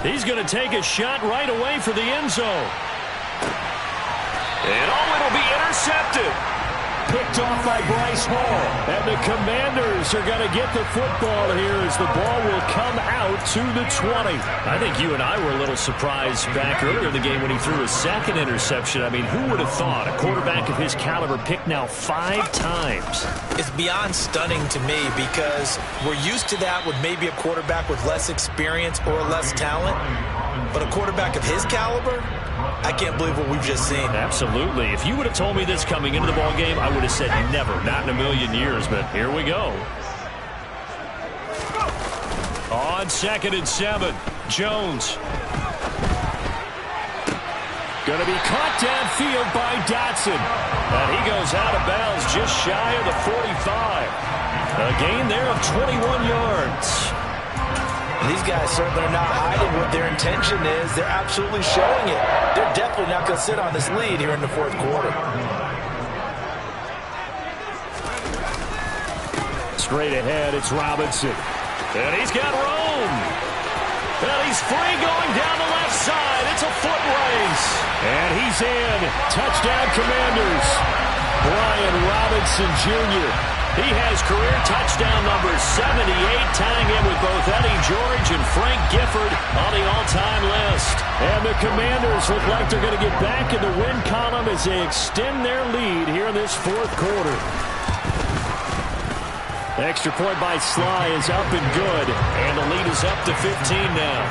Speaker 5: He's going to take a shot right away for the end zone. And it'll be intercepted.
Speaker 7: Picked off by Bryce Hall. And the Commanders are going to get the football here as the ball will come out to the 20.
Speaker 5: I think you and I were a little surprised back earlier in the game when he threw his 2nd interception. I mean, who would have thought a quarterback of his caliber picked now 5 times?
Speaker 6: It's beyond stunning to me because we're used to that with maybe a quarterback with less experience or less talent. But a quarterback of his caliber, I can't believe what we've just seen.
Speaker 5: Absolutely. If you would have told me this coming into the ball game, I would have said never, not in a million years. But here we go. On 2nd and 7, Jones. Going to be caught downfield by Dotson. And he goes out of bounds just shy of the 45. A gain there of 21 yards.
Speaker 6: These guys certainly are not hiding what their intention is. They're absolutely showing it. They're definitely not going to sit on this lead here in the fourth quarter.
Speaker 7: Straight ahead, it's Robinson.
Speaker 5: And he's got room. And he's free going down the left side. It's a foot race.
Speaker 7: And he's in. Touchdown, Commanders. Brian Robinson Jr.
Speaker 5: He has career touchdown number 78, tying in with both Eddie George and Frank Gifford on the all-time list.
Speaker 7: And the Commanders look like they're going to get back in the win column as they extend their lead here in this fourth quarter. Extra point by Sly is up and good.
Speaker 5: And the lead is up to 15 now.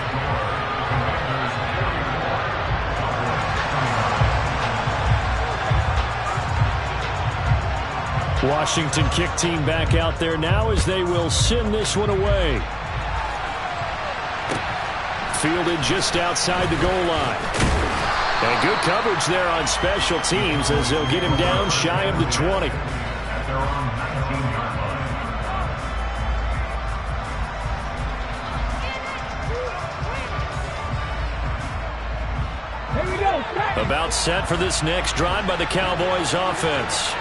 Speaker 7: Washington kick team back out there now as they will send this one away. Fielded just outside the goal line. And good coverage there on special teams as they'll get him down shy of the 20.
Speaker 5: About set for this next drive by the Cowboys offense.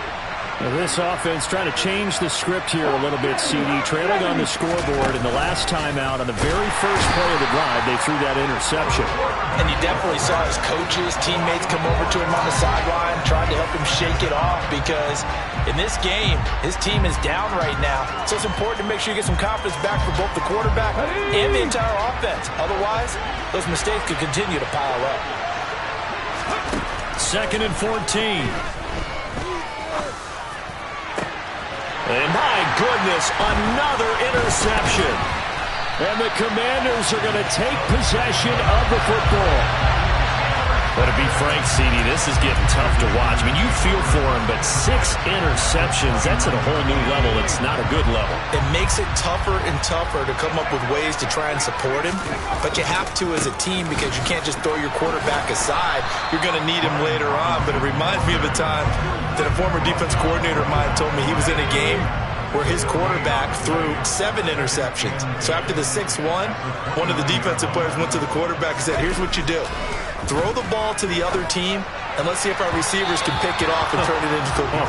Speaker 7: This offense trying to change the script here a little bit, CD. Trailing on the scoreboard, and the last time out on the very first play of the drive, they threw that interception.
Speaker 6: And you definitely saw his coaches, teammates come over to him on the sideline, trying to help him shake it off because in this game, his team is down right now. So it's important to make sure you get some confidence back for both the quarterback and the entire offense. Otherwise, those mistakes could continue to pile up.
Speaker 7: 2nd and 14. And my goodness, another interception. And the Commanders are going to take possession of the football.
Speaker 5: But to be frank, CD, this is getting tough to watch. I mean, you feel for him, but 6 interceptions, that's at a whole new level. It's not a good level.
Speaker 6: It makes it tougher and tougher to come up with ways to try and support him. But you have to as a team because you can't just throw your quarterback aside. You're going to need him later on. But it reminds me of a time that a former defense coordinator of mine told me he was in a game where his quarterback threw 7 interceptions. So after the 6th one of the defensive players went to the quarterback and said, here's what you do. Throw the ball to the other team, and let's see if our receivers can pick it off and turn it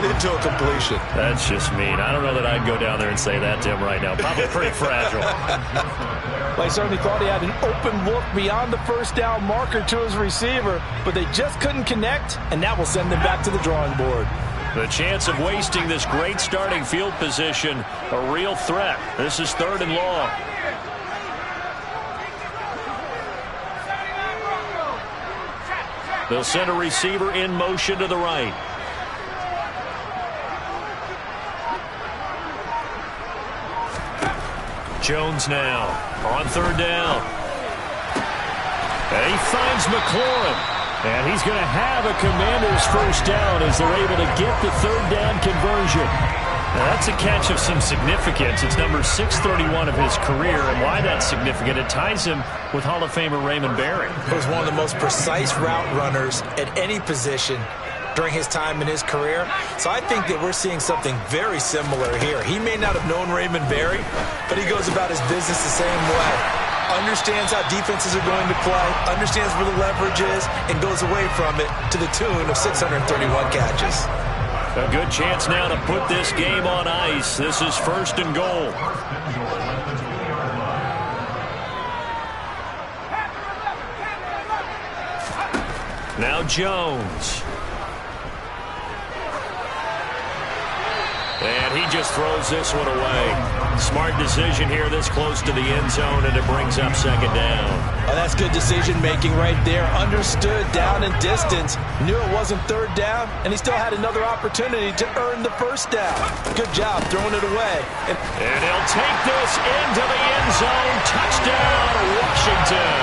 Speaker 6: into a completion.
Speaker 5: That's just mean. I don't know that I'd go down there and say that to him right now. Probably pretty fragile.
Speaker 6: Well, he certainly thought he had an open look beyond the first down marker to his receiver, but they just couldn't connect, and that will send them back to the drawing board.
Speaker 5: The chance of wasting this great starting field position, a real threat. This is 3rd and long. They'll send a receiver in motion to the right. Jones now on 3rd down. And he finds McLaurin. And he's going to have a Commanders first down as they're able to get the 3rd down conversion. Now that's a catch of some significance. It's number 631 of his career, and why that's significant, it ties him with Hall of Famer Raymond Berry.
Speaker 6: He was one of the most precise route runners at any position during his time in his career. So I think that we're seeing something very similar here. He may not have known Raymond Berry, but he goes about his business the same way. Understands how defenses are going to play, understands where the leverage is, and goes away from it to the tune of 631 catches.
Speaker 5: A good chance now to put this game on ice. This is 1st and goal. Now Jones. And he just throws this one away. Smart decision here this close to the end zone, and it brings up 2nd down.
Speaker 6: Oh, that's good decision-making right there. Understood down and distance. Knew it wasn't 3rd down, and he still had another opportunity to earn the 1st down. Good job throwing it away.
Speaker 5: And he'll take this into the end zone. Touchdown, Washington.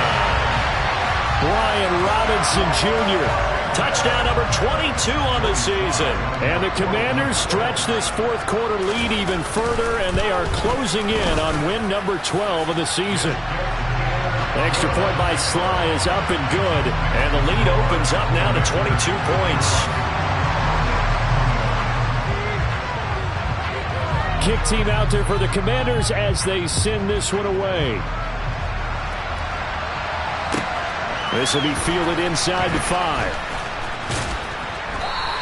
Speaker 7: Brian Robinson Jr.
Speaker 5: Touchdown number 22 on the season.
Speaker 7: And the Commanders stretch this 4th quarter lead even further, and they are closing in on win number 12 of the season. Extra point by Sly is up and good, and the lead opens up now to 22 points. Kick team out there for the Commanders as they send this one away. This will be fielded inside the 5.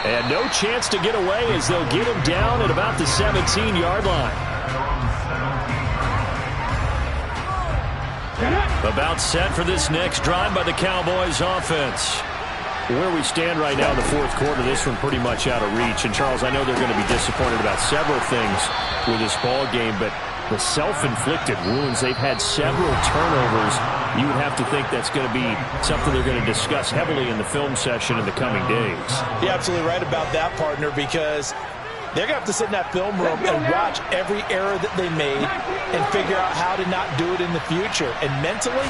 Speaker 7: And no chance to get away as they'll get him down at about the 17-yard line. About set for this next drive by the Cowboys offense. Where we stand right now in the 4th quarter, this one pretty much out of reach. And, Charles, I know they're going to be disappointed about several things with this ball game, but the self-inflicted wounds, they've had several turnovers. You would have to think that's going to be something they're going to discuss heavily in the film session in the coming days.
Speaker 6: You're absolutely right about that, partner, because they're going to have to sit in that film room and watch every error that they made and figure out how to not do it in the future. And mentally,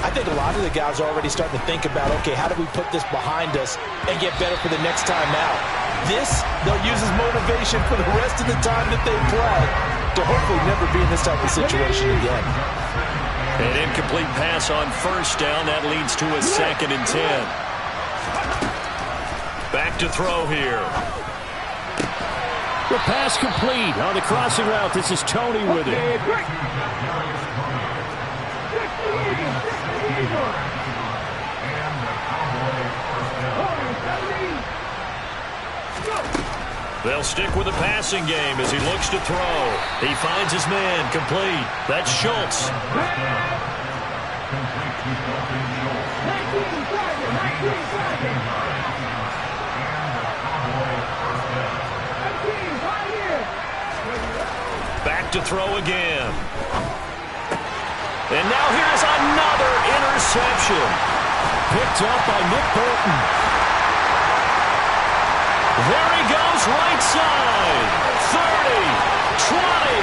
Speaker 6: I think a lot of the guys are already starting to think about, okay, how do we put this behind us and get better for the next time out? This, they'll use as motivation for the rest of the time that they play to hopefully never be in this type of situation again.
Speaker 5: An incomplete pass on 1st down. That leads to a 2nd and 10. Back to throw here.
Speaker 7: The pass complete on the crossing route. This is Tony with it.
Speaker 5: They'll stick with the passing game as he looks to throw. He finds his man, complete. That's Schultz. Back to throw again. And now here's another interception. Picked up by Nick Bolton. There he goes, right side. 30, 20,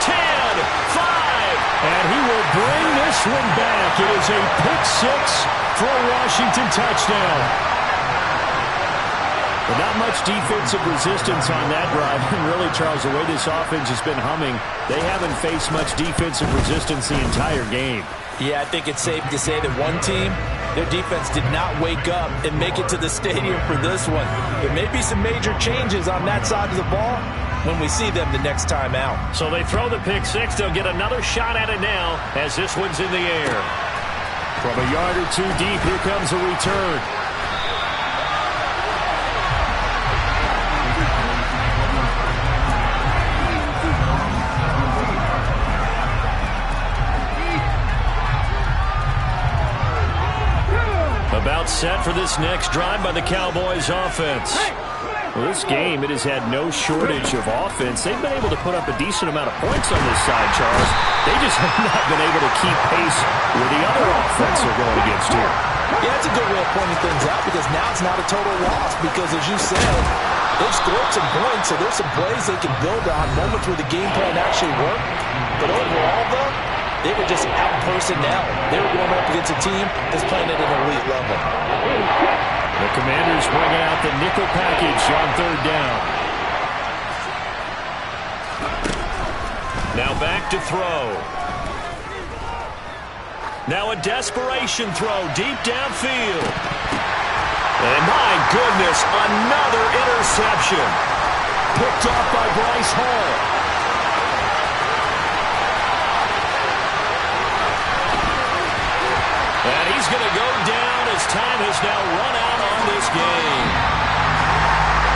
Speaker 5: 10, 5. And he will bring this one back. It is a pick six for a Washington touchdown. But not much defensive resistance on that drive. And really, Charles, the way this offense has been humming, they haven't faced much defensive resistance the entire game.
Speaker 6: Yeah, I think it's safe to say that one team, their defense did not wake up and make it to the stadium for this one. There may be some major changes on that side of the ball when we see them the next time out.
Speaker 5: So they throw the pick six. They'll get another shot at it now as this one's in the air. From a yard or two deep, here comes a return. About set for this next drive by the Cowboys offense. Well, this game, it has had no shortage of offense. They've been able to put up a decent amount of points on this side, Charles. They just have not been able to keep pace with the other offense they're going against here.
Speaker 6: Yeah, that's a good way of pointing things out because now it's not a total loss because, as you said, they've scored some points, so there's some plays they can build on, moments where the game plan actually worked. But overall, though, they were just out personnel. They were going up against a team that's playing at an elite level.
Speaker 5: The Commanders bringing out the nickel package on third down. Now back to throw. Now a desperation throw deep downfield. And my goodness, another interception. Picked off by Bryce Hall. And he's going to go down as time has now run out on this game.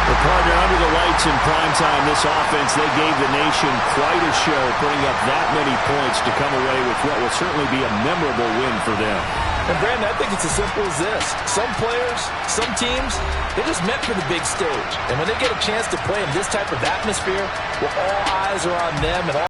Speaker 5: The partner under the lights in primetime, this offense, they gave the nation quite a show, putting up that many points to come away with what will certainly be a memorable win for them.
Speaker 6: And, Brandon, I think it's as simple as this. Some players, some teams, they're just meant for the big stage. And when they get a chance to play in this type of atmosphere, well, all eyes are on them and all